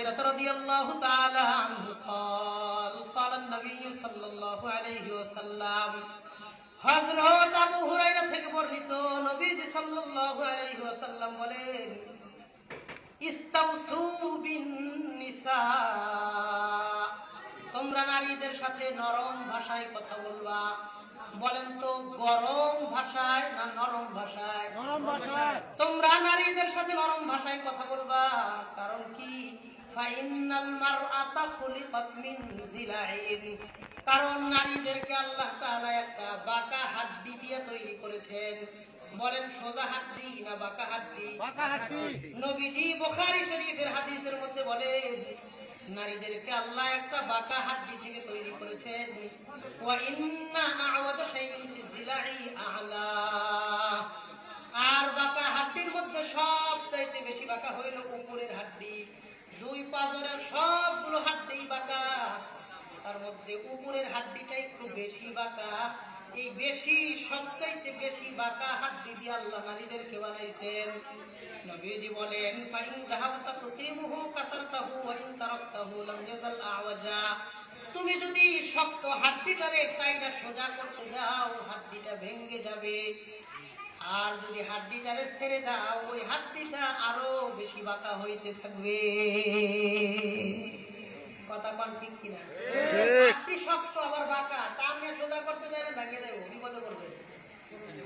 রাদিয়াল্লাহু তাআলা আনহু قال قال النبي صلى الله عليه وسلم হযরত আবু হুরায়রা থেকে বর্ণিত নবীজি সাল্লাল্লাহু আলাইহি ওয়াসাল্লাম বলেন ইস্তাউসু বিন নিসা, তোমরা নারীদের সাথে নরম ভাষায় কথা বলবা। বলেন তো গরম ভাষায় না নরম ভাষায়? নরম ভাষায়। তোমরা নারীদের সাথে নরম ভাষায় কথা বলবা। কারণ কি? ফাইনাল মারআতা খুলিকাত মিন জিলাইন, কারণ নারীদেরকে আল্লাহ তাআলা একটা বাঁকা হাড্ডি দিয়ে তৈরি করেছেন। বলেন সোজা হাড্ডি না বাঁকা হাড্ডি? বাঁকা হাড্ডি। নবীজি বুখারী শরীফের হাদিসের মধ্যে বলেন নারীদেরকে আল্লাহ একটা বাঁকা হাড্ডি থেকে তৈরি করেছেন। ওয়া ইন্না আ'ওয়াজা শাইইন ফিজ জিলাই আ'লা, আর বাঁকা হাড্ডির মধ্যে সবচাইতে বেশি বাঁকা হইল উপরের হাড্ডি। দুই পাজরের সবগুলো হাড্ডি বাঁকা, তার মধ্যে উপরের হাড্ডিটা একটু বেশি বাঁকা। এই বেশি সবচাইতে বেশি বাঁকা হাড্ডি দিয়ে আল্লাহ নারীদেরকে বানাইছেন। নবীজি বলেন ফাইন যাহাবতা তুতিমুহু কাসারতাহু ওয়া ইন তারাকতাহু লাম ইয়াজাল আওয়াজা, তুমি যদি শক্ত হাড্ডিটারে কাইরা সোজা করতে যাও হাড্ডিটা ভেঙে যাবে, আর যদি হাড্ডিটারে ছেড়ে দাও ওই হাড্ডিটা আরো বেশি বাঁকা হইতে থাকবে। কথা কোন ঠিক কিনা? হাড্ডি শক্ত আবার বাঁকা, টানে সোজা করতে যাবে ভেঙে যাবে, বিপদে পড়বে।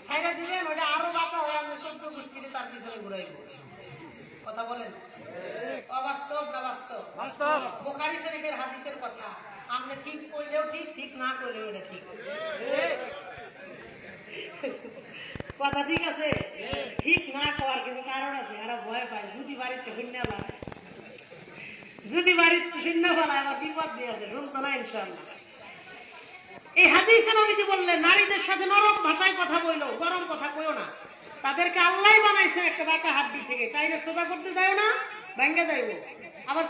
ছাইরা দিলেন ওটা আরো বাঁকা হয়ে আমি 14 গোষ্ঠীতে তার পিছনে ঘুরাইবো। কথা বলেন অবাস্তব না বাস্তব? বাস্তব। বুখারী শরীফের হাদিসের কথা, আপনি ঠিক কইলেও ঠিক, ঠিক না কইলেও এটা ঠিক। কথা ঠিক আছে? ঠিক না করার কিন্তু কারণ আছে, এরা ভয় পায় যদি বাড়িতে শূন্য পালায়, যদি বাড়িতে শূন্য পালায় আমার বিপদ দিয়ে আছে, শুনতো না ইনশাআল্লাহ। এই হাদিসে নবীজি বললেন নারীদের সাথে নরম ভাষায় কথা বইলো, গরম কথা কইও না। তাদেরকে আল্লাহ বানাইছে একটা বাঁকা হাড্ডি থেকে, চাইলে সোজা করতে যাও না ভেঙে যাইবো। আবার